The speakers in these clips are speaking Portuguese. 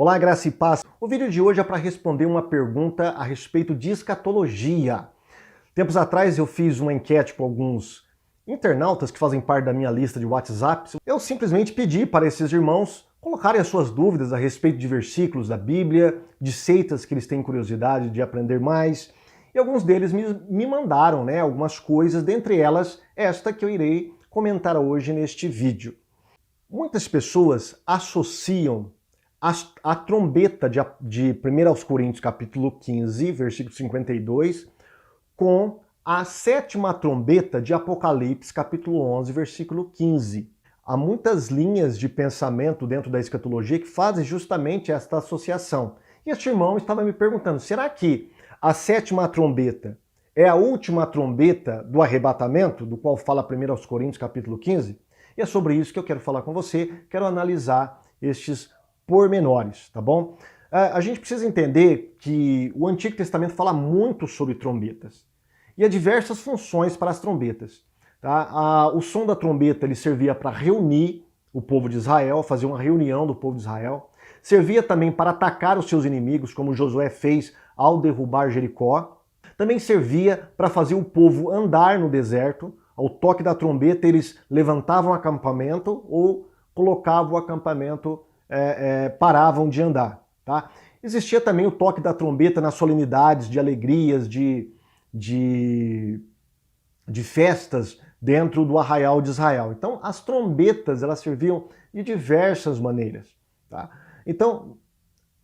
Olá, graça e paz. O vídeo de hoje é para responder uma pergunta a respeito de escatologia. Tempos atrás eu fiz uma enquete com alguns internautas que fazem parte da minha lista de WhatsApp. Eu simplesmente pedi para esses irmãos colocarem as suas dúvidas a respeito de versículos da Bíblia, de seitas que eles têm curiosidade de aprender mais. E alguns deles me mandaram algumas coisas, dentre elas esta que eu irei comentar hoje neste vídeo. Muitas pessoas associam a trombeta de 1 Coríntios capítulo 15, versículo 52, com a sétima trombeta de Apocalipse capítulo 11, versículo 15. Há muitas linhas de pensamento dentro da escatologia que fazem justamente esta associação. E este irmão estava me perguntando, será que a sétima trombeta é a última trombeta do arrebatamento, do qual fala 1 Coríntios capítulo 15? E é sobre isso que eu quero falar com você, quero analisar estes pormenores, tá bom? A gente precisa entender que o Antigo Testamento fala muito sobre trombetas e há diversas funções para as trombetas. Tá? O som da trombeta ele servia para reunir o povo de Israel, fazer uma reunião do povo de Israel. Servia também para atacar os seus inimigos, como Josué fez ao derrubar Jericó. Também servia para fazer o povo andar no deserto. Ao toque da trombeta eles levantavam o acampamento ou colocavam o acampamento, paravam de andar. Tá? Existia também o toque da trombeta nas solenidades, de alegrias, de festas dentro do arraial de Israel. Então as trombetas elas serviam de diversas maneiras. Tá? Então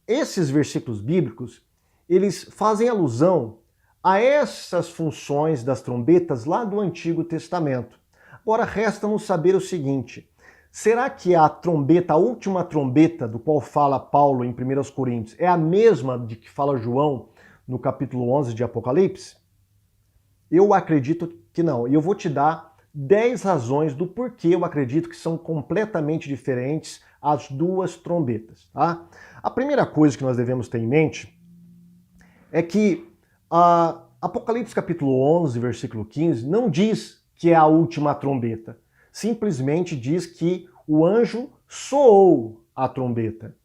esses versículos bíblicos eles fazem alusão a essas funções das trombetas lá do Antigo Testamento. Agora resta-nos saber o seguinte, será que a trombeta, a última trombeta do qual fala Paulo em 1 Coríntios, é a mesma de que fala João no capítulo 11 de Apocalipse? Eu acredito que não. E eu vou te dar 10 razões do porquê eu acredito que são completamente diferentes as duas trombetas. Tá? A primeira coisa que nós devemos ter em mente é que Apocalipse capítulo 11, versículo 15, não diz que é a última trombeta. Simplesmente diz que o anjo soou a trombeta.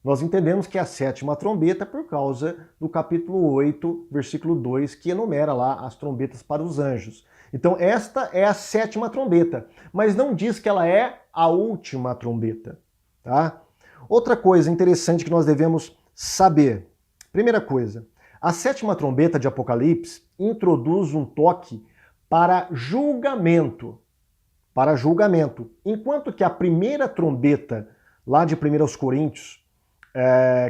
Nós entendemos que é a sétima trombeta por causa do capítulo 8, versículo 2, que enumera lá as trombetas para os anjos. Então esta é a sétima trombeta, mas não diz que ela é a última trombeta. Tá? Outra coisa interessante que nós devemos saber. Primeira coisa, a sétima trombeta de Apocalipse introduz um toque para julgamento. Para julgamento. Enquanto que a primeira trombeta, lá de 1 Coríntios,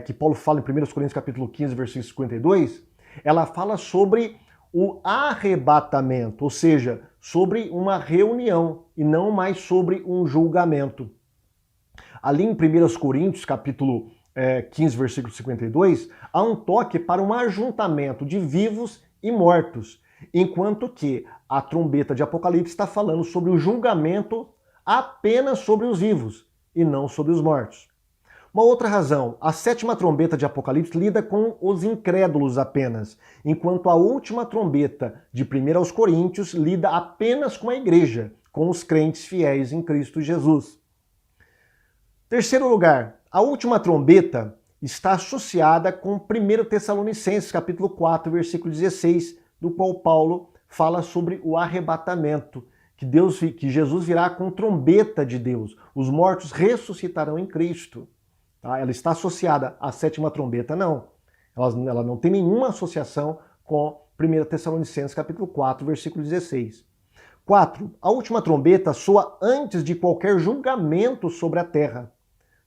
que Paulo fala em 1 Coríntios capítulo 15, versículo 52, ela fala sobre o arrebatamento, ou seja, sobre uma reunião e não mais sobre um julgamento. Ali em 1 Coríntios capítulo 15, versículo 52, há um toque para um ajuntamento de vivos e mortos, enquanto que a trombeta de Apocalipse está falando sobre o julgamento apenas sobre os vivos e não sobre os mortos. Uma outra razão, a sétima trombeta de Apocalipse lida com os incrédulos apenas, enquanto a última trombeta de 1 Coríntios lida apenas com a igreja, com os crentes fiéis em Cristo Jesus. Terceiro lugar, a última trombeta está associada com 1 Tessalonicenses, capítulo 4, versículo 16, do qual Paulo fala sobre o arrebatamento, que Jesus virá com trombeta de Deus. Os mortos ressuscitarão em Cristo. Tá? Ela está associada à sétima trombeta? Não. Ela não tem nenhuma associação com 1 Tessalonicenses, capítulo 4, versículo 16. 4. A última trombeta soa antes de qualquer julgamento sobre a terra.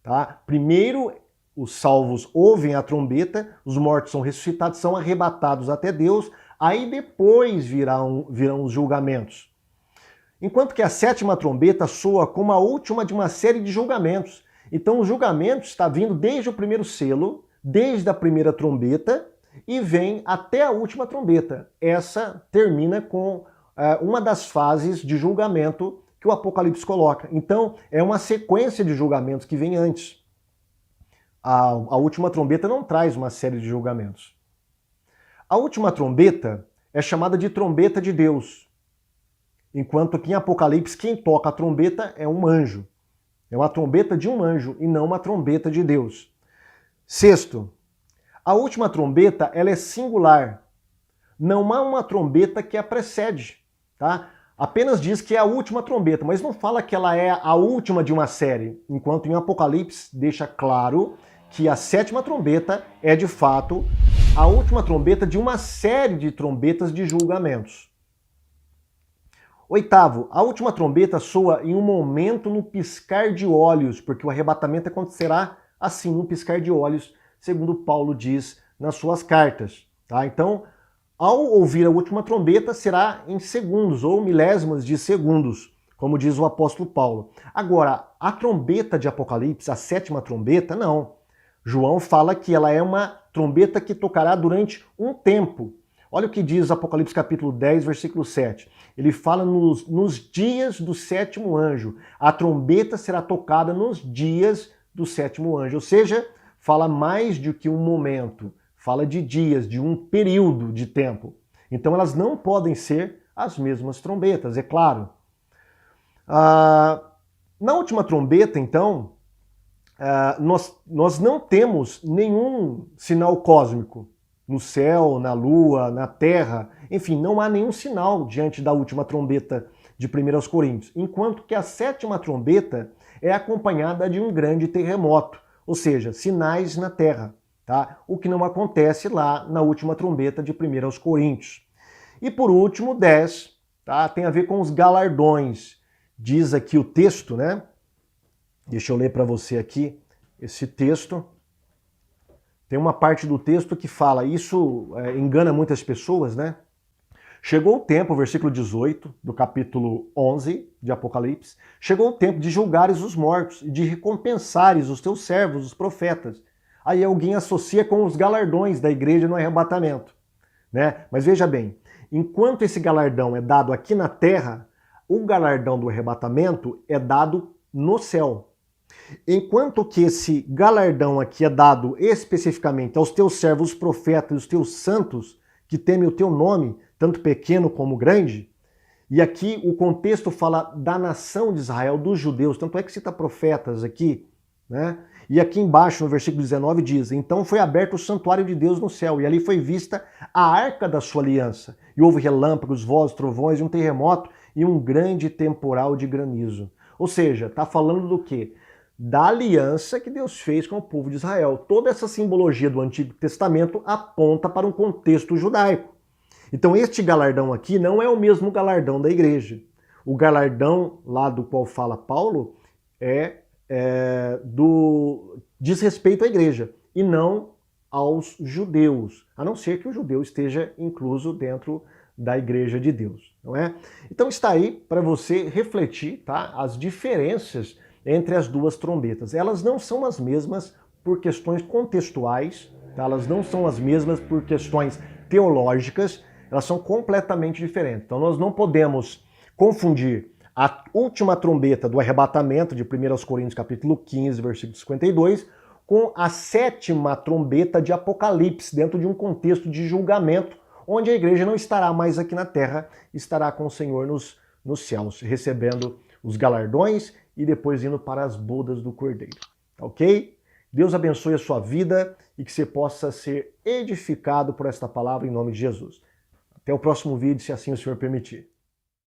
Tá? Primeiro, os salvos ouvem a trombeta, os mortos são ressuscitados, são arrebatados até Deus, aí depois virão os julgamentos. Enquanto que a sétima trombeta soa como a última de uma série de julgamentos. Então o julgamento está vindo desde o primeiro selo, desde a primeira trombeta, e vem até a última trombeta. Essa termina com uma das fases de julgamento que o Apocalipse coloca. Então, é uma sequência de julgamentos que vem antes. A última trombeta não traz uma série de julgamentos. A última trombeta é chamada de trombeta de Deus, enquanto que em Apocalipse quem toca a trombeta é um anjo. É uma trombeta de um anjo e não uma trombeta de Deus. Sexto, a última trombeta ela é singular. Não há uma trombeta que a precede, tá? Apenas diz que é a última trombeta, mas não fala que ela é a última de uma série, enquanto em Apocalipse deixa claro que a sétima trombeta é de fato a última trombeta de uma série de trombetas de julgamentos. Oitavo, a última trombeta soa em um momento no piscar de olhos, porque o arrebatamento acontecerá assim, no piscar de olhos, segundo Paulo diz nas suas cartas, tá? Então, ao ouvir a última trombeta, será em segundos ou milésimas de segundos, como diz o apóstolo Paulo. Agora, a trombeta de Apocalipse, a sétima trombeta, não. João fala que ela é uma trombeta que tocará durante um tempo. Olha o que diz Apocalipse capítulo 10, versículo 7. Ele fala nos dias do sétimo anjo. A trombeta será tocada nos dias do sétimo anjo. Ou seja, fala mais do que um momento. Fala de dias, de um período de tempo. Então elas não podem ser as mesmas trombetas, é claro. Na última trombeta, então, nós não temos nenhum sinal cósmico no céu, na lua, na terra, enfim, não há nenhum sinal diante da última trombeta de 1 Coríntios, enquanto que a sétima trombeta é acompanhada de um grande terremoto, ou seja, sinais na terra, tá? O que não acontece lá na última trombeta de 1 Coríntios. E por último, 10, tá? Tem a ver com os galardões. Diz aqui o texto, né? Deixa eu ler para você aqui esse texto. Tem uma parte do texto que fala, isso engana muitas pessoas, né? Chegou o tempo, versículo 18 do capítulo 11 de Apocalipse, chegou o tempo de julgares os mortos e de recompensares os teus servos, os profetas. Aí alguém associa com os galardões da igreja no arrebatamento, né? Mas veja bem, enquanto esse galardão é dado aqui na terra, o galardão do arrebatamento é dado no céu. Enquanto que esse galardão aqui é dado especificamente aos teus servos profetas e os teus santos, que temem o teu nome, tanto pequeno como grande, e aqui o contexto fala da nação de Israel, dos judeus, tanto é que cita profetas aqui, né? E aqui embaixo, no versículo 19, diz, então foi aberto o santuário de Deus no céu, e ali foi vista a arca da sua aliança, e houve relâmpagos, vozes, trovões, e um terremoto, e um grande temporal de granizo. Ou seja, está falando do quê? Da aliança que Deus fez com o povo de Israel. Toda essa simbologia do Antigo Testamento aponta para um contexto judaico. Então este galardão aqui não é o mesmo galardão da igreja. O galardão lá do qual fala Paulo diz respeito à igreja e não aos judeus, a não ser que o judeu esteja incluso dentro da igreja de Deus, não é? Então está aí para você refletir, tá? As diferenças entre as duas trombetas. Elas não são as mesmas por questões contextuais, tá? Elas não são as mesmas por questões teológicas, elas são completamente diferentes. Então nós não podemos confundir a última trombeta do arrebatamento de 1 Coríntios capítulo 15, versículo 52, com a sétima trombeta de Apocalipse, dentro de um contexto de julgamento, onde a igreja não estará mais aqui na terra, estará com o Senhor nos céus, recebendo os galardões e depois indo para as bodas do Cordeiro. Ok? Deus abençoe a sua vida e que você possa ser edificado por esta palavra em nome de Jesus. Até o próximo vídeo, se assim o Senhor permitir.